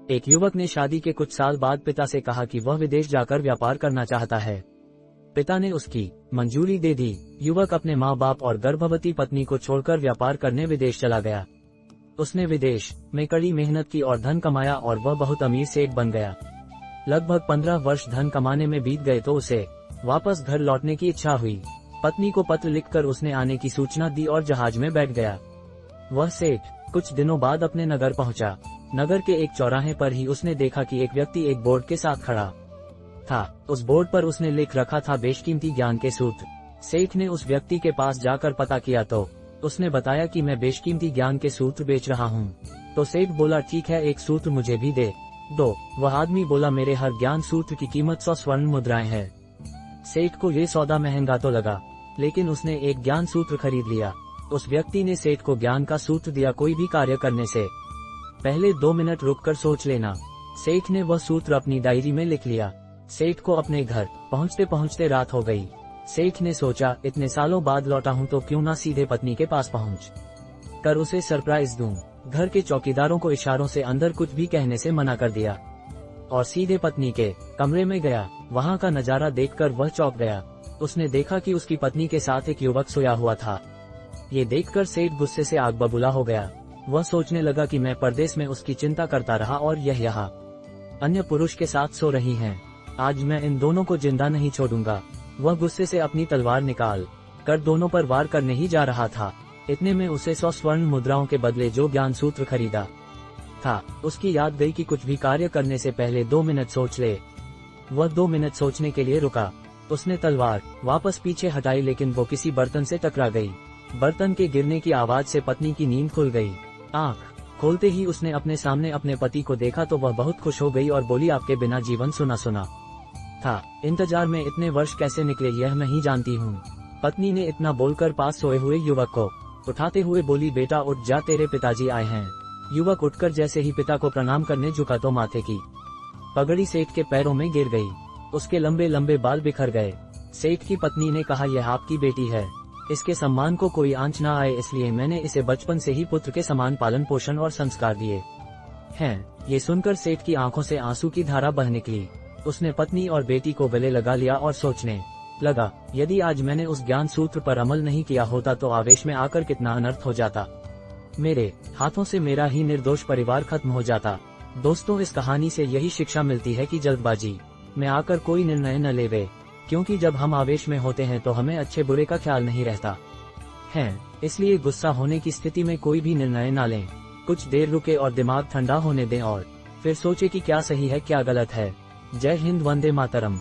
एक युवक ने शादी के कुछ साल बाद पिता से कहा कि वह विदेश जाकर व्यापार करना चाहता है। पिता ने उसकी मंजूरी दे दी। युवक अपने माँ बाप और गर्भवती पत्नी को छोड़कर व्यापार करने विदेश चला गया। उसने विदेश में कड़ी मेहनत की और धन कमाया और वह बहुत अमीर सेठ बन गया। लगभग 15 वर्ष धन कमाने में बीत गए तो उसे वापस घर लौटने की इच्छा हुई। पत्नी को पत्र लिखकर उसने आने की सूचना दी और जहाज में बैठ गया। वह सेठ कुछ दिनों बाद अपने नगर पहुंचा। नगर के एक चौराहे पर ही उसने देखा कि एक व्यक्ति एक बोर्ड के साथ खड़ा था। उस बोर्ड पर उसने लिख रखा था बेशकीमती ज्ञान के सूत्र। सेठ ने उस व्यक्ति के पास जाकर पता किया तो उसने बताया कि मैं बेशकीमती ज्ञान के सूत्र बेच रहा हूँ। तो सेठ बोला ठीक है, एक सूत्र मुझे भी दे दो। वह आदमी बोला मेरे हर ज्ञान सूत्र की कीमत 100 स्वर्ण मुद्राएं है। सेठ को ये सौदा महंगा तो लगा, लेकिन उसने एक ज्ञान सूत्र खरीद लिया। उस व्यक्ति ने सेठ को ज्ञान का सूत्र दिया, कोई भी कार्य करने से पहले 2 मिनट रुककर सोच लेना। सेठ ने वह सूत्र अपनी डायरी में लिख लिया। सेठ को अपने घर पहुंचते पहुंचते रात हो गई। सेठ ने सोचा इतने सालों बाद लौटा हूं तो क्यों ना सीधे पत्नी के पास पहुंच कर उसे सरप्राइज दूं। घर के चौकीदारों को इशारों से अंदर कुछ भी कहने से मना कर दिया और सीधे पत्नी के कमरे में गया। वहां का नजारा देखकर वह चौंक गया। उसने देखा कि उसकी पत्नी के साथ एक युवक सोया हुआ था। ये देखकर सेठ गुस्से से आग बबूला हो गया। वह सोचने लगा कि मैं परदेश में उसकी चिंता करता रहा और यह यहाँ अन्य पुरुष के साथ सो रही हैं। आज मैं इन दोनों को जिंदा नहीं छोड़ूंगा। वह गुस्से से अपनी तलवार निकाल कर दोनों पर वार करने ही जा रहा था। इतने में उसे 100 स्वर्ण मुद्राओं के बदले जो ज्ञान सूत्र खरीदा था उसकी याद गई कि कुछ भी कार्य करने से पहले 2 मिनट सोच ले। वह 2 मिनट सोचने के लिए रुका। उसने तलवार वापस पीछे हटाई, लेकिन वो किसी बर्तन से टकरा गई। बर्तन के गिरने की आवाज से पत्नी की नींद खुल गई। आंख खोलते ही उसने अपने सामने अपने पति को देखा तो वह बहुत खुश हो गई और बोली आपके बिना जीवन सुना सुना था। इंतजार में इतने वर्ष कैसे निकले यह मैं ही जानती हूँ। पत्नी ने इतना बोलकर पास सोए हुए युवक को उठाते हुए बोली बेटा उठ जा, तेरे पिताजी आए हैं। युवक उठकर जैसे ही पिता को प्रणाम करने झुका तो माथे की पगड़ी सेठ के पैरों में गिर गई। उसके लंबे लंबे बाल बिखर गए। सेठ की पत्नी ने कहा यह आपकी बेटी है, इसके सम्मान को कोई आंच ना आए, इसलिए मैंने इसे बचपन से ही पुत्र के समान पालन पोषण और संस्कार दिए हैं। ये सुनकर सेठ की आंखों से आंसू की धारा बह निकली। उसने पत्नी और बेटी को गले लगा लिया और सोचने लगा यदि आज मैंने उस ज्ञान सूत्र पर अमल नहीं किया होता तो आवेश में आकर कितना अनर्थ हो जाता। मेरे हाथों से मेरा ही निर्दोष परिवार खत्म हो जाता। दोस्तों, इस कहानी से यही शिक्षा मिलती है कि जल्दबाजी में आकर कोई निर्णय न लेवे, क्योंकि जब हम आवेश में होते हैं तो हमें अच्छे बुरे का ख्याल नहीं रहता है। इसलिए गुस्सा होने की स्थिति में कोई भी निर्णय न लें। कुछ देर रुके और दिमाग ठंडा होने दें और फिर सोचे कि क्या सही है क्या गलत है। जय हिंद, वंदे मातरम।